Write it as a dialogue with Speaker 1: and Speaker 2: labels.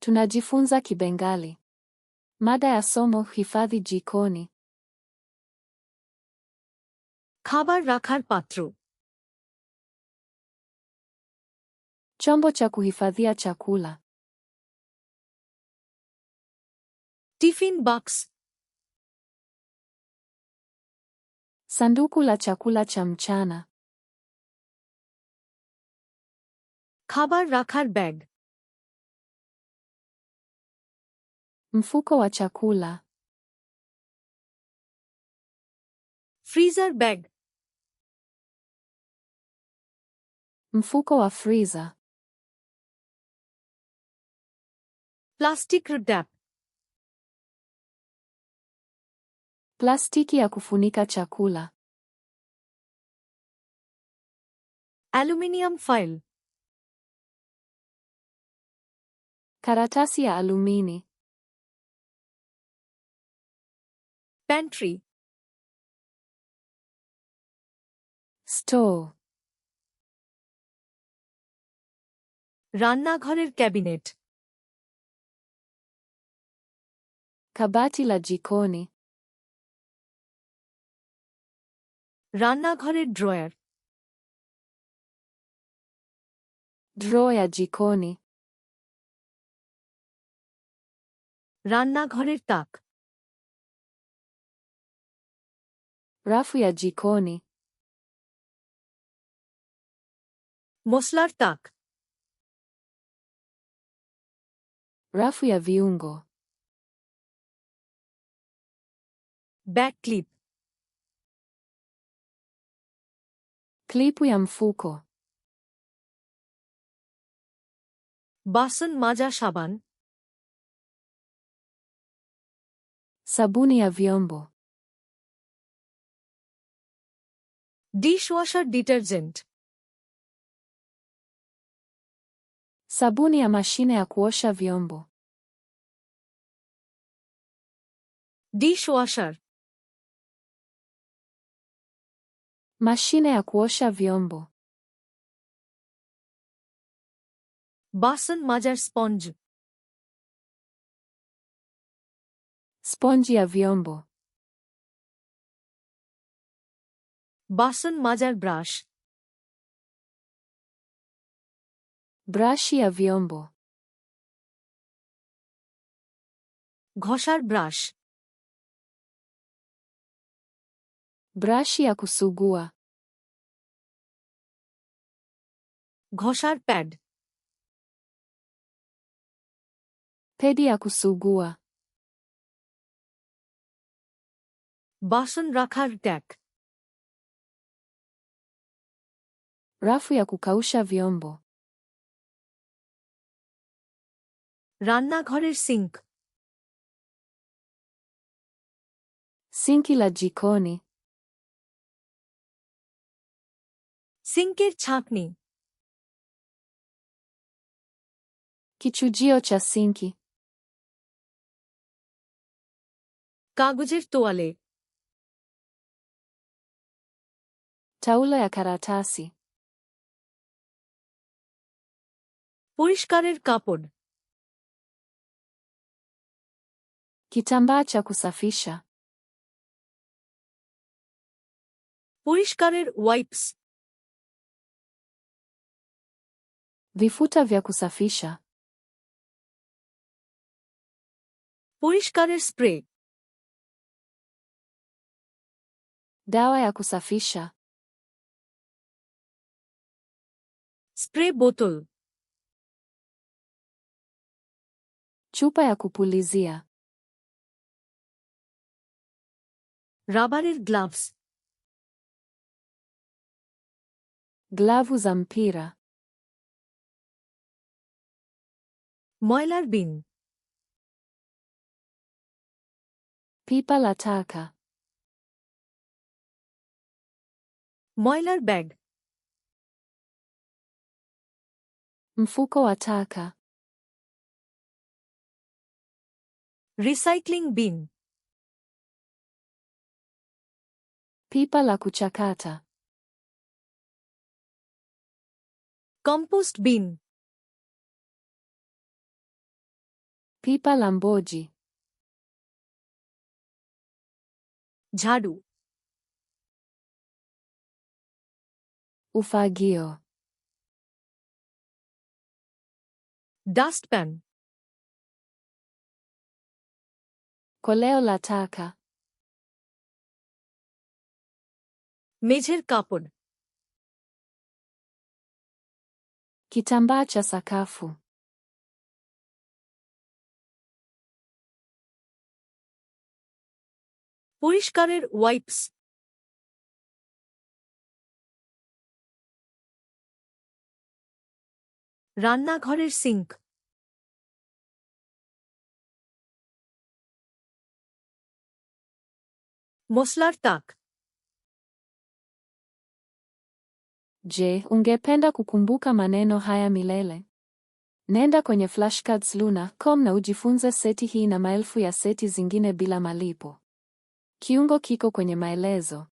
Speaker 1: Tunajifunza Kibengali. Mada ya somo: hifadhi jikoni.
Speaker 2: খাবার রাখার পাত্র।
Speaker 1: Chombo cha kuhifadhia chakula.
Speaker 2: Tiffin বাক্স।
Speaker 1: Sanduku la chakula cha mchana.
Speaker 2: খাবার রাখার bag.
Speaker 1: Mfuko wa chakula.
Speaker 2: Freezer bag.
Speaker 1: Mfuko wa freezer.
Speaker 2: Plastic tap.
Speaker 1: Plastiki ya kufunika chakula.
Speaker 2: Aluminium foil.
Speaker 1: Karatasi ya alumini.
Speaker 2: Pantry.
Speaker 1: Store.
Speaker 2: রান্নাঘরের cabinet.
Speaker 1: Kabati la jikoni.
Speaker 2: রান্নাঘরের drawer.
Speaker 1: Drawer ya jikoni.
Speaker 2: রান্নাঘরের তাক।
Speaker 1: Rafu ya jikoni.
Speaker 2: মশলার তাক।
Speaker 1: Rafu ya viungo.
Speaker 2: Back clip.
Speaker 1: Klipu ya mfuko.
Speaker 2: বাসন মাজা সাবান।
Speaker 1: Sabuni ya vyombo.
Speaker 2: Dishwasher detergent.
Speaker 1: Sabuni ya mashine ya kuosha vyombo.
Speaker 2: Dishwasher.
Speaker 1: Mashine ya kuosha vyombo.
Speaker 2: বাসন মাজার sponge.
Speaker 1: Sponji ya vyombo.
Speaker 2: বাসন মাজার brush.
Speaker 1: Brashi ya vyombo.
Speaker 2: ঘষার brush.
Speaker 1: Brashi ya kusugua.
Speaker 2: ঘষার pad.
Speaker 1: Pedi ya kusugua.
Speaker 2: বাসন রাখার ট্যাক।
Speaker 1: Rafu ya kukausha vyombo.
Speaker 2: রান্নাঘরের sync.
Speaker 1: Sinki la jikoni.
Speaker 2: সিঙ্কের ছাঁকনি।
Speaker 1: Kichujio cha sinki.
Speaker 2: কাগজের তোয়ালে।
Speaker 1: Taulo ya karatasi.
Speaker 2: পরিষ্কারের কাপড়।
Speaker 1: Kitambaa cha kusafisha.
Speaker 2: পরিষ্কারের ওয়াইপস।
Speaker 1: Vifuta vya kusafisha.
Speaker 2: পরিষ্কারের spray.
Speaker 1: Dawa ya kusafisha.
Speaker 2: Spray বোতল।
Speaker 1: Chupa ya kupulizia.
Speaker 2: রাবারের গ্লাভস।
Speaker 1: Glavu za mpira.
Speaker 2: ময়লার বিন।
Speaker 1: Pipa la taka.
Speaker 2: ময়লার bag.
Speaker 1: Mfuko wa taka.
Speaker 2: Recycling bin.
Speaker 1: Pipa la kuchakata.
Speaker 2: Compost bin.
Speaker 1: Pipa la mboji.
Speaker 2: झाड़ू,
Speaker 1: Ufagio.
Speaker 2: dustpan,
Speaker 1: Koleo la taka.
Speaker 2: मेझेर कापड़,
Speaker 1: Kitambaa cha sakafu.
Speaker 2: পরিষ্কারের wipes, রান্নাঘরের sink, মশলার তাক,
Speaker 1: Je, ungependa kukumbuka maneno haya milele? Nenda kwenye flashcards.luna.com na ujifunze seti hii na maelfu ya seti zingine bila malipo. Kiungo kiko kwenye maelezo.